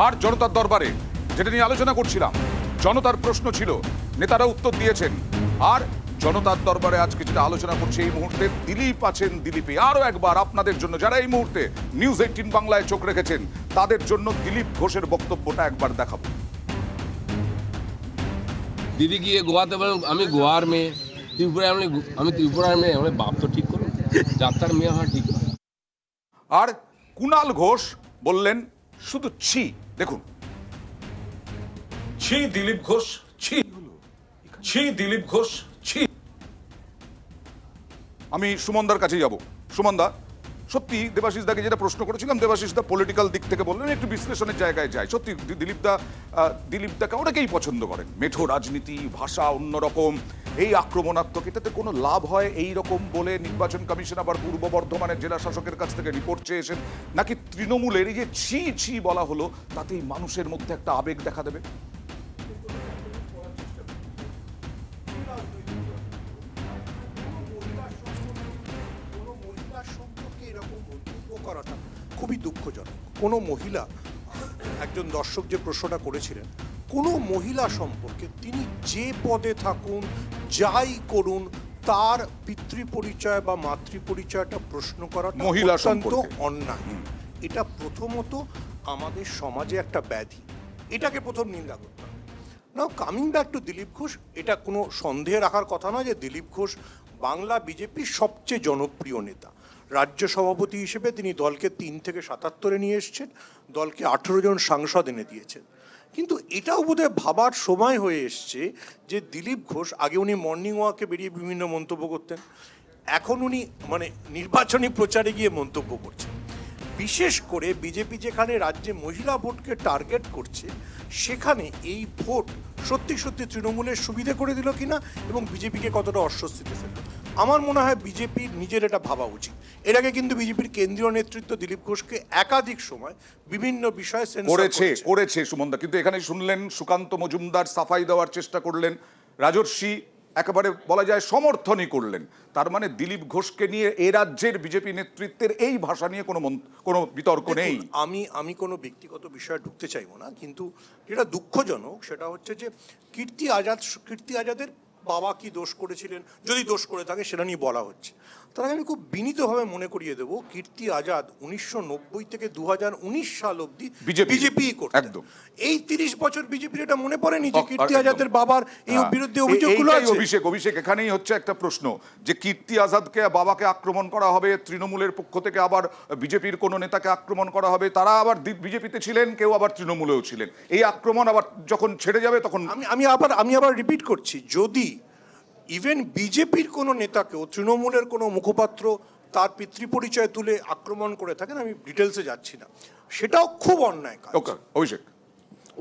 আর জনতার দরবারে যেটা নিয়ে আলোচনা করছিলাম, জনতার প্রশ্ন ছিল, নেতারা উত্তর দিয়েছেন। আর জনতার দরবারে আজকে যেটা আলোচনা করছে এই মুহূর্তে দিলীপ আছেন। দিলীপে আরো একবার আপনাদের জন্য, যারা এই মুহূর্তে নিউজ 18 বাংলায় চোখ রেখেছেন, তাদের জন্য দিলীপ ঘোষের বক্তব্যটা একবার দেখাবো। দিদি গিয়ে গোয়াতে বলে আমি গোয়ার মেয়ে, ত্রিপুরায় আমি ত্রিপুরার মেয়ে, আমার বাপ তো ঠিক করুন, যাত্রার মেয়ে হওয়া ঠিক। আর কুণাল ঘোষ বললেন শুধু ছি। দেখুন, ছি দিলীপ ঘোষ, ছি ছি দিলীপ ঘোষ, ছি। আমি সুমনদার কাছে যাব। সুমনদা, সত্যি দেবাশিস দাকে যেটা প্রশ্ন করেছিলাম, দেবাশিস দা পলিটিক্যাল দিক থেকে বললেন, একটু বিশ্লেষণের জায়গায় যায়। সত্যি দিলীপ দাকে অনেকেই পছন্দ করেন। মেঠো রাজনীতি, ভাষা অন্যরকম, এই আক্রমণাত্মক, এটাতে কোনো লাভ হয় এই রকম বলে নির্বাচন কমিশন আবার পূর্ব বর্ধমানের জেলা শাসকের কাছ থেকে রিপোর্ট চেয়েছেন, নাকি তৃণমূলের এই যে ছি ছি বলা হলো তাতেই মানুষের মধ্যে একটা আবেগ দেখা দেবে? করাটা খুবই দুঃখজনক। কোনো মহিলা, একজন দর্শক যে প্রশ্নটা করেছিলেন, কোনো মহিলা সম্পর্কে তিনি যে পদে থাকুন, যাই করুন, তার পিতৃপরিচয় বা মাতৃপরিচয়টা প্রশ্ন করাটা মহিলা অত্যন্ত সম্পর্কে অন্যায়। এটা প্রথমত আমাদের সমাজে একটা ব্যাধি, এটাকে প্রথম নিন্দা করতে হবে। নাও coming back to Dilip Ghosh, এটা কোনো সন্দেহ রাখার কথা নয় যে দিলীপ ঘোষ বাংলা বিজেপির সবচেয়ে জনপ্রিয় নেতা। রাজ্য সভাপতি হিসেবে তিনি দলকে 3 থেকে 77-এ নিয়ে এসছেন, দলকে 18 জন সাংসদ এনে দিয়েছেন। কিন্তু এটাও বোধহয় ভাবার সময় হয়ে এসছে যে দিলীপ ঘোষ, আগে উনি মর্নিং ওয়াকে বেরিয়ে বিভিন্ন মন্তব্য করতেন, এখন উনি নির্বাচনী প্রচারে গিয়ে মন্তব্য করছেন। বিশেষ করে বিজেপি যেখানে রাজ্যে মহিলা ভোটকে টার্গেট করছে, সেখানে এই ভোট সত্যি সত্যি তৃণমূলের সুবিধে করে দিল কিনা এবং বিজেপিকে কতটা অস্বস্তিতে ফেলল, আমার মনে হয় বিজেপির নিজের এটা ভাবা উচিত। এর আগে কিন্তু বিজেপির কেন্দ্রীয় নেতৃত্ব দিলীপ ঘোষকে একাধিক সময় বিভিন্ন বিষয়ে করেছে সুমনদা, কিন্তু এখানে শুনলেন সুকান্ত মজুমদার সাফাই দেওয়ার চেষ্টা করলেন, রাজর্ষি একেবারে বলা যায় সমর্থনই করলেন। তার মানে দিলীপ ঘোষকে নিয়ে এ রাজ্যের বিজেপি নেতৃত্বের এই ভাষা নিয়ে কোনো বিতর্ক নেই। আমি কোনো ব্যক্তিগত বিষয়ে ঢুকতে চাইবো না, কিন্তু যেটা দুঃখজনক সেটা হচ্ছে যে কীর্তি আজাদের বাবা কি দোষ করেছিলেন, যদি দোষ করে থাকে সেটা নিয়ে বলা হচ্ছে। তার আগে আমি খুব বিনীতভাবে মনে করিয়ে দেবো, কীর্তি আজাদ 1990 থেকে 2019 সাল অবধি বিজেপি করতেন। এই 30 বছর বিজেপির এটা মনে পড়েনি যে কীর্তি আজাদের বাবার এই বিরুদ্ধে অভিযোগগুলো আছে? অভিষেক এখানেই হচ্ছে একটা প্রশ্ন, যে কীর্তি আজাদকে বাবাকে আক্রমণ করা হবে, তৃণমূলের পক্ষ থেকে আবার বিজেপির কোনো নেতাকে আক্রমণ করা হবে, তারা আবার বিজেপিতে ছিলেন, কেউ আবার তৃণমূলেও ছিলেন। এই আক্রমণ আবার যখন ছেড়ে যাবে তখন আমি আবার রিপিট করছি, যদি ইভেন বিজেপির কোনো নেতাকেও তৃণমূলের কোনো মুখপাত্র তার পিতৃপরিচয় তুলে আক্রমণ করে থাকেন, আমি ডিটেলসে যাচ্ছি না, সেটাও খুব অন্যায় কাজ। অভিষেক,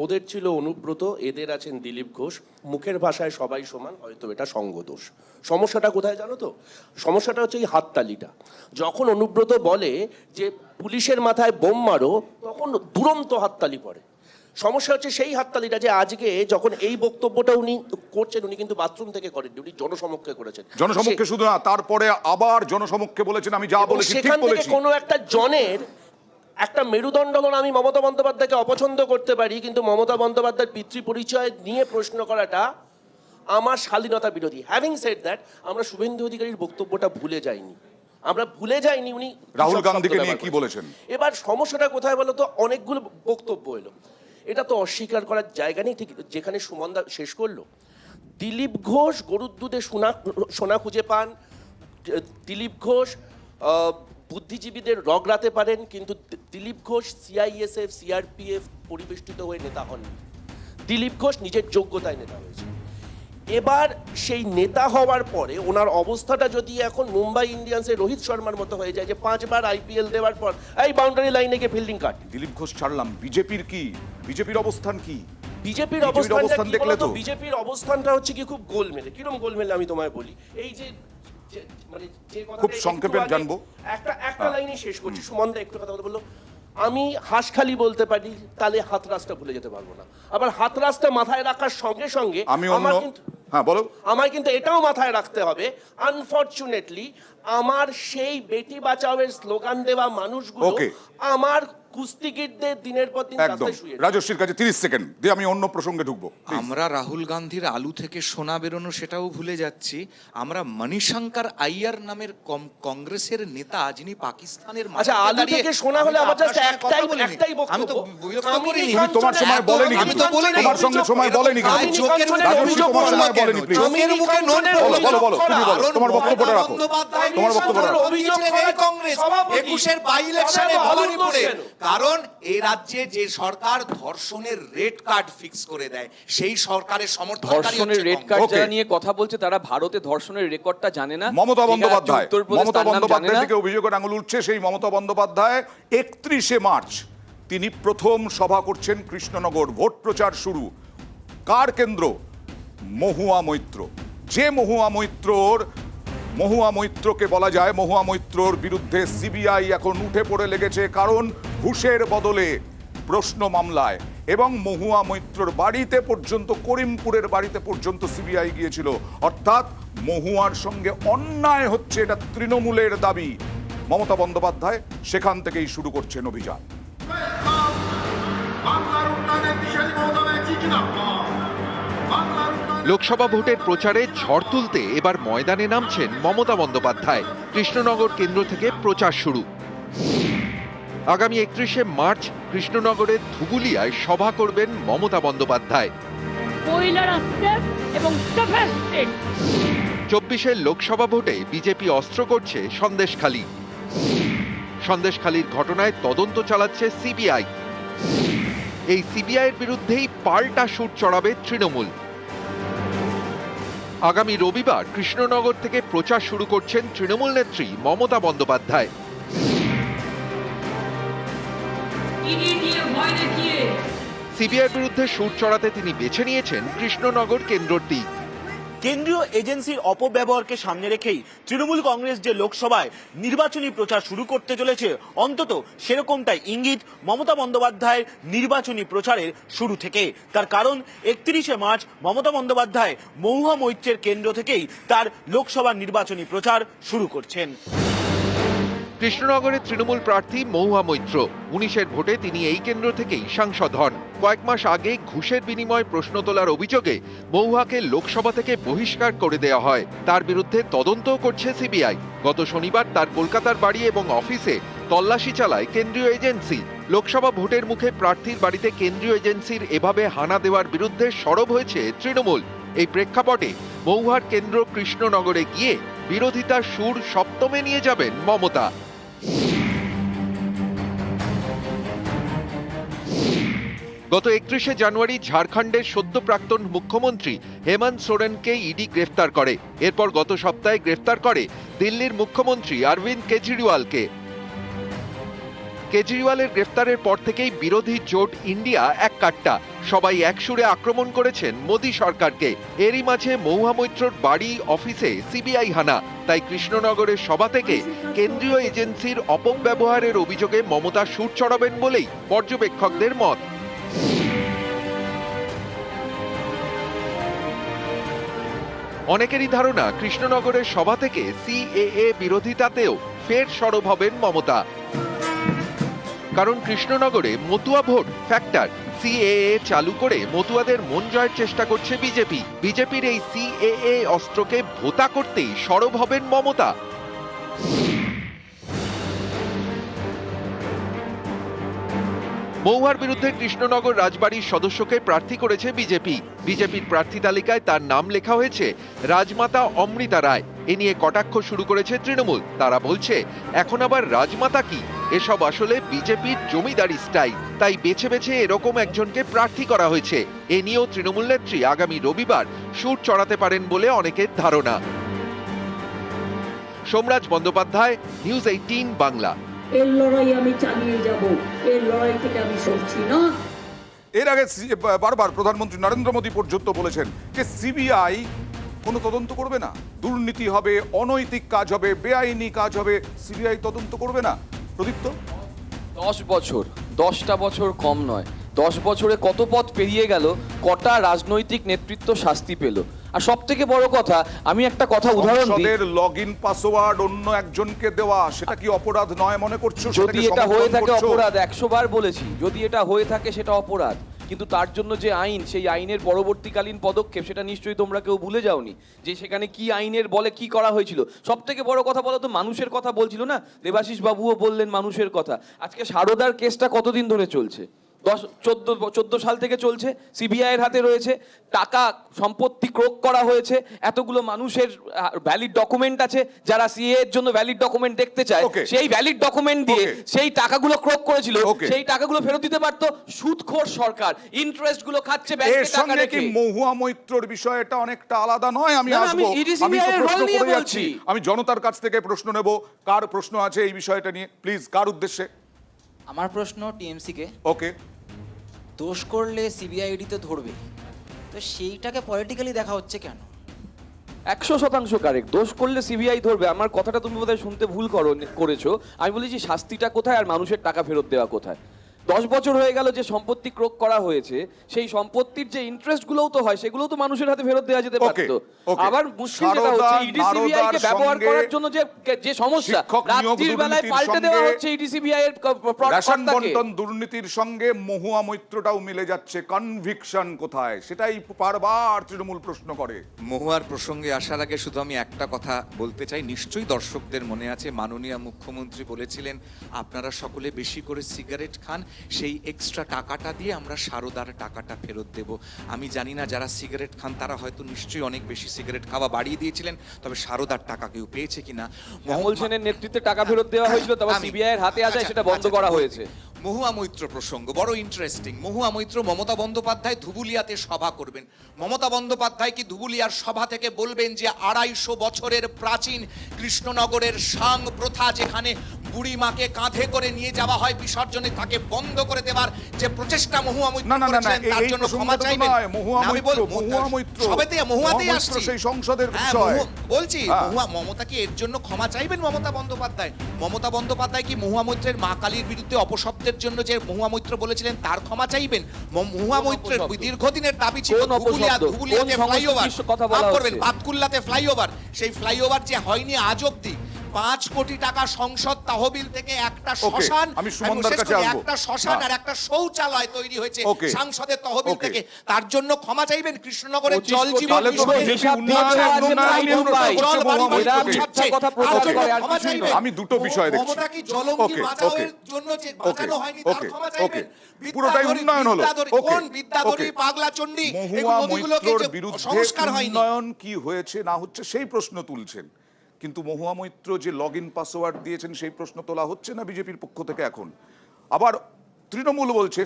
ওদের ছিল অনুব্রত, এদের আছেন দিলীপ ঘোষ। মুখের ভাষায় সবাই সমান, হয়তো এটা সঙ্গদোষ। সমস্যাটা কোথায় জানো তো? সমস্যাটা হচ্ছে এই হাততালিটা। যখন অনুব্রত বলে যে পুলিশের মাথায় বোম মারো, তখন দুরন্ত হাততালি পড়ে। সমস্যা হচ্ছে সেই হাততালিটা যে আজকে যখন এই বক্তব্যটা উনি করছেন, উনি কিন্তু বাথরুম থেকে করেননি, উনি জনসমক্ষে করেছেন। জনসমক্ষে শুধু না, তারপরে আবার জনসমক্ষে বলেছেন আমি যা বলেছি ঠিক বলেছি। সেখান থেকে কোনো একটা জনের একটা মেরুদণ্ড, আমি মমতা বন্দ্যোপাধ্যায়কে অপছন্দ করতে পারি, কিন্তু মমতা বন্দ্যোপাধ্যায়ের পিতৃপরিচয় নিয়ে প্রশ্ন করাটা আমার শালীনতা বিরোধী। হ্যাভিং সেড দ্যাট, আমরা শুভেন্দু অধিকারীর বক্তব্যটা ভুলে যাইনি, উনি রাহুল গান্ধীকে নিয়ে কি বলেছেন। এবার সমস্যাটা কোথায় বলো তো? অনেকগুলো বক্তব্য এলো, এটা তো অস্বীকার করার জায়গা নেই। ঠিক যেখানে সুমনদা শেষ করলো, দিলীপ ঘোষ গরুর দুধে সোনা খুঁজে পান, দিলীপ ঘোষ বুদ্ধিজীবীদের রগড়াতে পারেন, কিন্তু দিলীপ ঘোষ সিআইএসএফ সিআরপিএফ পরিবেষ্টিত হয়ে নেতা হননি। দিলীপ ঘোষ নিজের যোগ্যতায় নেতা হয়েছে। এবার সেই নেতা হওয়ার পরে ওনার অবস্থাটা যদি এখন মুম্বাই ইন্ডিয়ান্সের রোহিত শর্মার মতো হয়ে যায়, যে 5 বার আইপিএল দেওয়ার পর এই বাউন্ডারি লাইনে গিয়ে ফিল্ডিং কাট। দিলীপ ঘোষ ছাড়লাম, বিজেপির অবস্থান কি? বিজেপির অবস্থান দেখলে তো বিজেপির অবস্থানটা হচ্ছে কি খুব গোলমেলে। কিরকম গোলমেলে আমি তোমায় বলি, এই যে খুব সংক্ষেপে জানবো, একটা লাইনে শেষ করছি। সুমনদা একটু কথা বললো, আমি হাঁসখালি বলতে পারি, তাহলে হাতরাসটা ভুলে যেতে পারবো না। আবার হাতরাসটা মাথায় রাখার সঙ্গে সঙ্গে আমায় কিন্তু এটাও মাথায় রাখতে হবে, আনফরচুনেটলি আমার সেই বেটি বাঁচাওয়ের স্লোগান দেওয়া মানুষগুলো Okay. আমার কুস্তিগিরদের দিনের পর দিন একদম রাস্তায় শুয়ে রাজস্বীর কাছে 30 সেকেন্ড দিয়ে আমি অন্য প্রসঙ্গে ঢুকবো Please. আমরা রাহুল গান্ধীর আলু থেকে সোনা বেরোনো সেটাও ভুলে যাচ্ছি। আমরা মণিশঙ্কর আইয়ার নামের কংগ্রেসের নেতা যিনি পাকিস্তানের আচ্ছা, মাটিতে আলু দাঁড়িয়ে- থেকে সোনা হলে আমি তো আমার just আপনার সঙ্গে কথা একটাই- বলিনি। একটাই বক্তব্য। আমি তো বিরক্ত কামিনী করিনি। তুমি তোমার সময় বলেনি আমি তো বলিনি। তোমার সঙ্গে সময় বলেনি কিন্তু আজ জোকের মুখে রাজস্বী অভিযোগ তোমার করলো সময় কেন? বলেনি প্লিজ জোকের মুখে নোট বলো বলো বলো তুমি বলো কারণ তোমার বক্তব্যটা মমতা রাখো বন্দ্যোপাধ্যায় তোমার বক্তব্য রাখো অভিযোগ দিয়েছিলেন এই করার কংগ্রেস সভাপতি। 21-এর বাই ইলেকশনে তাহলে ভবানীপুরে কেন? কারণ এই রাজ্যে যে সরকার ধর্ষণের রেড কার্ড ফিক্স করে দেয় সেই সরকারের সমর্থনকারী ধর্ষণের হচ্ছে রেড কংগ্রেস। Card Okay. যারা নিয়ে কথা বলছে তারা ভারতে ধর্ষণের রেকর্ডটা জানে না। মমতা ঠিক আছে, বন্দ্যোপাধ্যায় উত্তরপ্রদেশ মমতা তার নাম জানে বন্দ্যোপাধ্যায় না। থেকে অভিযোগের আঙুল উঠছে সেই মমতা বন্দ্যোপাধ্যায় 31শে মার্চ তিনি প্রথম সভা করছেন কৃষ্ণনগর ভোট প্রচার শুরু কার কেন্দ্র মহুয়া মৈত্র যে মহুয়া মৈত্রকে বলা যায় মহুয়া মৈত্রর বিরুদ্ধে সিবিআই এখন উঠে পড়ে লেগেছে কারণ ঘুষের বদলে প্রশ্ন মামলায় এবং মহুয়া মৈত্রর বাড়িতে পর্যন্ত করিমপুরের বাড়িতে পর্যন্ত সিবিআই গিয়েছিল অর্থাৎ মহুয়ার সঙ্গে অন্যায় হচ্ছে এটা তৃণমূলের দাবি মমতা বন্দ্যোপাধ্যায় সেখান থেকেই শুরু করছেন অভিযান লোকসভা ভোটের প্রচারে ঝড় তুলতে এবার ময়দানে নামছেন মমতা বন্দ্যোপাধ্যায় কৃষ্ণনগর কেন্দ্র থেকে প্রচার শুরু আগামী 31শে মার্চ কৃষ্ণনগরের ধুবুলিয়ায় সভা করবেন মমতা বন্দ্যোপাধ্যায় মহিলারা সেফ এবং সেফেস্ট স্টেট 24-এর লোকসভা ভোটে বিজেপি অস্ত্র করছে সন্দেশখালীর ঘটনায় তদন্ত চালাচ্ছে সিবিআই এই সিবিআইয়ের বিরুদ্ধেই পাল্টা সুর চড়াবে তৃণমূল আগামী রবিবার কৃষ্ণনগর থেকে প্রচার শুরু করছেন তৃণমূল নেত্রী মমতা বন্দ্যোপাধ্যায় ইডি দিয়ে ভয় দেখিয়ে সিবিআইয়ের বিরুদ্ধে সুর চড়াতে তিনি বেছে নিয়েছেন কৃষ্ণনগর কেন্দ্রর দিক কেন্দ্রীয় এজেন্সির অপব্যবহারকে সামনে রেখেই তৃণমূল কংগ্রেস যে লোকসভায় নির্বাচনী প্রচার শুরু করতে চলেছে অন্তত সেরকমটাই ইঙ্গিত মমতা বন্দ্যোপাধ্যায়ের নির্বাচনী প্রচারের শুরু থেকে তার কারণ 31শে মার্চ মমতা বন্দ্যোপাধ্যায় মহুয়া মৈত্রের কেন্দ্র থেকেই তার লোকসভা নির্বাচনী প্রচার শুরু করছেন কৃষ্ণনগরের তৃণমূল প্রার্থী মহুয়া মৈত্র 19-এর ভোটে তিনি এই কেন্দ্র থেকেই সাংসদ হন কয়েক মাস আগে ঘুষের বিনিময়ে প্রশ্ন তোলার অভিযোগে মহুয়াকে লোকসভা থেকে বহিষ্কার করে দেওয়া হয় তার বিরুদ্ধে তদন্তও করছে সিবিআই গত শনিবার তার কলকাতার বাড়ি এবং অফিসে তল্লাশি চালায় কেন্দ্রীয় এজেন্সি লোকসভা ভোটের মুখে প্রার্থীর বাড়িতে কেন্দ্রীয় এজেন্সির এভাবে হানা দেওয়ার বিরুদ্ধে সরব হয়েছে তৃণমূল এই প্রেক্ষাপটে মহুয়ার কেন্দ্র কৃষ্ণনগরে গিয়ে বিরোধিতার সুর সপ্তমে নিয়ে যাবেন মমতা গত 31শে জানুয়ারি ঝাড়খণ্ডের সদ্য প্রাক্তন মুখ্যমন্ত্রী হেমন্ত সোরেনকে ইডি গ্রেফতার করে এরপর গত সপ্তাহে গ্রেফতার করে দিল্লির মুখ্যমন্ত্রী অরবিন্দ কেজরিওয়ালকে কেজরিওয়ালের গ্রেফতারের পর থেকেই বিরোধী জোট ইন্ডিয়া এক কাট্টা সবাই একসুরে আক্রমণ করেছেন মোদী সরকারকে এরই মাঝে মহুয়া মৈত্রর বাড়ি অফিসে সিবিআই হানা তাই কৃষ্ণনগরের সভা থেকে কেন্দ্রীয় এজেন্সির অপব্যবহারের অভিযোগে মমতা সুর চড়াবেন বলেই পর্যবেক্ষকদের মত অনেকেরই ধারণা কৃষ্ণনগরের সভা থেকে সিএএ বিরোধিতাতেও ফের সরব হবেন মমতা কারণ কৃষ্ণনগরে মতুয়া ভোট ফ্যাক্টর সিএএ চালু করে মতুয়াদের মন জয়ের চেষ্টা করছে বিজেপির এই সিএএ অস্ত্রকে ভোতা করতেই সরব হবেন মমতা মহুয়ার বিরুদ্ধে কৃষ্ণনগর রাজবাড়ির সদস্যকে প্রার্থী করেছে বিজেপির প্রার্থী তালিকায় তার নাম লেখা হয়েছে রাজমাতা অমৃতা রায় এ নিয়ে কটাক্ষ শুরু করেছে তৃণমূল তারা বলছে এখন আবার রাজমাতা কি এসব আসলে বিজেপির জমিদারি স্টাইল তাই বেছে বেছে এরকম একজনকে প্রার্থী করা হয়েছে এ নিয়েও তৃণমূল নেত্রী আগামী রবিবার সুর চড়াতে পারেন বলে অনেকের ধারণা সোমরাজ বন্দ্যোপাধ্যায় নিউজ 18 বাংলা এর লড়াই আমি চালিয়ে যাব এর লড়াই থেকে আমি সরছি না এর আগে বারবার প্রধানমন্ত্রী নরেন্দ্র মোদী পর্যন্ত বলেছেন যে সিবিআই কোনো তদন্ত করবে না দুর্নীতি হবে অনৈতিক কাজ হবে বেআইনি কাজ হবে সিবিআই তদন্ত করবে না প্রদীপ্ত 10 বছর 10টা বছর কম নয় 10 বছরে কত পথ পেরিয়ে গেল কটা রাজনৈতিক নেতৃত্ব শাস্তি পেল আর সব থেকে বড় কথা, আমি একটা কথা উদাহরণ দিই, সংসদের লগইন পাসওয়ার্ড অন্য একজনকে দেওয়া সেটা কি অপরাধ নয় মনে করছো? যদি সেটাকে এটা সমর্থন হয়ে থাকে করছো? অপরাধ, 100 বার বলেছি, যদি এটা হয়ে থাকে সেটা অপরাধ, কিন্তু তার জন্য যে আইন, সেই আইনের পরবর্তীকালীন পদক্ষেপ সেটা নিশ্চয়ই তোমরা কেউ ভুলে যাওনি, যে সেখানে কি আইনের বলে কি করা হয়েছিল। সব থেকে বড় কথা বলো তো, মানুষের কথা বলছিল না, দেবাশিস বাবুও বললেন মানুষের কথা। আজকে সারদার কেসটা কতদিন ধরে চলছে? 14 সাল থেকে চলছে, সিবিআই এর হাতে রয়েছে, টাকা সম্পত্তি ক্রোক করা হয়েছে, এতগুলো মানুষের ভ্যালিড ডকুমেন্ট আছে, যারা সিএ এর জন্য ভ্যালিড ডকুমেন্ট দেখতে চায়, সেই ভ্যালিড ডকুমেন্ট দিয়ে সেই টাকাগুলো ক্রোক করেছিল, সেই টাকাগুলো ফেরত দিতে পারতো। সুদখোর সরকার, ইন্টারেস্ট গুলো খাচ্ছে ব্যাংকে এর টাকা সঙ্গে কি রেখে। মহুয়া মৈত্রর বিষয়টা অনেকটা আলাদা নয়? আমি না, আসবো, আমি EDCBI আমি তো এর প্রশ্ন রোল নিয়ে করে যাচ্ছি, বলছি। আমি জনতার কাছ থেকে প্রশ্ন নেব। কার প্রশ্ন আছে এই বিষয়টা নিয়ে? প্লিজ, কার উদ্দেশ্যে? আমার প্রশ্ন টিএমসি কে। ওকে, দোষ করলে সিবিআইডি তো ধরবে, তো সেইটাকে পলিটিক্যালি দেখা হচ্ছে কেন? 100% কারেক্ট। দোষ করলে সিবিআই ধরবে, আমার কথাটা তুমি বোধহয় শুনতে ভুল করেছো। আমি বলেছি শাস্তিটা কোথায় আর মানুষের টাকা ফেরত দেওয়া কোথায়। 10 বছর হয়ে গেল যে সম্পত্তি ক্রোক করা হয়েছে, সেই সম্পত্তির যে ইন্টারেস্ট গুলোও তো হয়, সেগুলোও তো মানুষের হাতে ফেরত দেওয়া যেতে পারতো। আবার মুশকিল যেটা হচ্ছে, ইডিসিবিআই কে ব্যবহার করার জন্য যে সমস্যা, রাত্রির বেলায় পাল্টে দেওয়া হচ্ছে ইডিসিবিআই এর রেশন কর্তাকে। বন্টন দুর্নীতির সঙ্গে মহুয়া মৈত্রটাও মিলে যাচ্ছে, কনভিকশন কোথায়? সেটাই বারবার তৃণমূল প্রশ্ন করে। মহুয়ার প্রসঙ্গে আসার আগে শুধু আমি একটা কথা বলতে চাই, নিশ্চয়ই দর্শকদের মনে আছে মাননীয় মুখ্যমন্ত্রী বলেছিলেন আপনারা সকলে বেশি করে সিগারেট খান, সেই এক্সট্রা টাকাটা দিয়ে আমরা সারদার টাকাটা ফেরত দেব। আমি জানি না যারা সিগারেট খান তারা হয়তো নিশ্চয়ই অনেক বেশি সিগারেট খাওয়া বাড়িয়ে দিয়েছিলেন, তবে সারদার টাকা কেউ পেয়েছে কিনা। মহল সেনের নেতৃত্বে টাকা ফেরত দেওয়া হয়েছিল, তবে সিবিআই এর হাতে আছে, সেটা বন্ধ করা হয়েছে। মহুয়া মৈত্র প্রসঙ্গ বড় ইন্টারেস্টিং। মহুয়া মৈত্র মমতা বন্দ্যোপাধ্যায় ধুবুলিয়াতে সভা করবেন। মমতা বন্দ্যোপাধ্যায় কি ধুবুলিয়ার সভা থেকে বলবেন যে 250 বছরের প্রাচীন কৃষ্ণনগরের সাং প্রথা, যেখানে বুড়ি মাকে কাঁধে করে নিয়ে যাওয়া হয় বিসর্জনে, তাকে বন্ধ করে দেওয়ার যে প্রচেষ্টা মহুয়া মৈত্র করেছেন, তার জন্য ক্ষমা চাইবেন? মহুয়াতেই আসছি, সেই সংসদের হ্যাঁ, বিষয় বলছি মমতা কি এর জন্য ক্ষমা চাইবেন? মমতা বন্দ্যোপাধ্যায় কি মহুয়া মৈত্রের মা কালীর বিরুদ্ধে অপশব্দের জন্য যে মহুয়া মৈত্র বলেছিলেন তার ক্ষমা চাইবেন? মহুয়া মৈত্রের দীর্ঘদিনের দাবি ছিল ধুবুলিয়াতে ফ্লাইওভার করবেন, বাতকুল্লাতে ফ্লাইওভার, সেই ফ্লাইওভার যে হয়নি আজ অব্দি। 5 কোটি টাকা সংসদ তহবিল থেকে একটা শ্মশান, আমি সুমনদার কাছে আসবো। একটা শ্মশান আর একটা শৌচালয় তৈরি হয়েছে সংসদের তহবিল থেকে, তার জন্য ক্ষমা চাইবেন? কৃষ্ণনগরের জল জীবন আমি দুটো বিষয় দেখছি। মমতা কি জলঙ্গি বাঁচাওয়ের জন্য যে বাঁচানো হয়নি তার ক্ষমা চাইবেন? পুরোটাই উন্নয়ন হলো। কোন বিদ্যাধরী পাগলা চণ্ডী মহুয়া মৈত্রর বিরুদ্ধে উন্নয়ন কি হয়েছে না হচ্ছে সেই প্রশ্ন তুলছেন, কিন্তু মহুয়া মৈত্র যে লগইন পাসওয়ার্ড দিয়েছেন সেই প্রশ্ন তোলা হচ্ছে না বিজেপির পক্ষ থেকে এখন। আবার তৃণমূল বলছে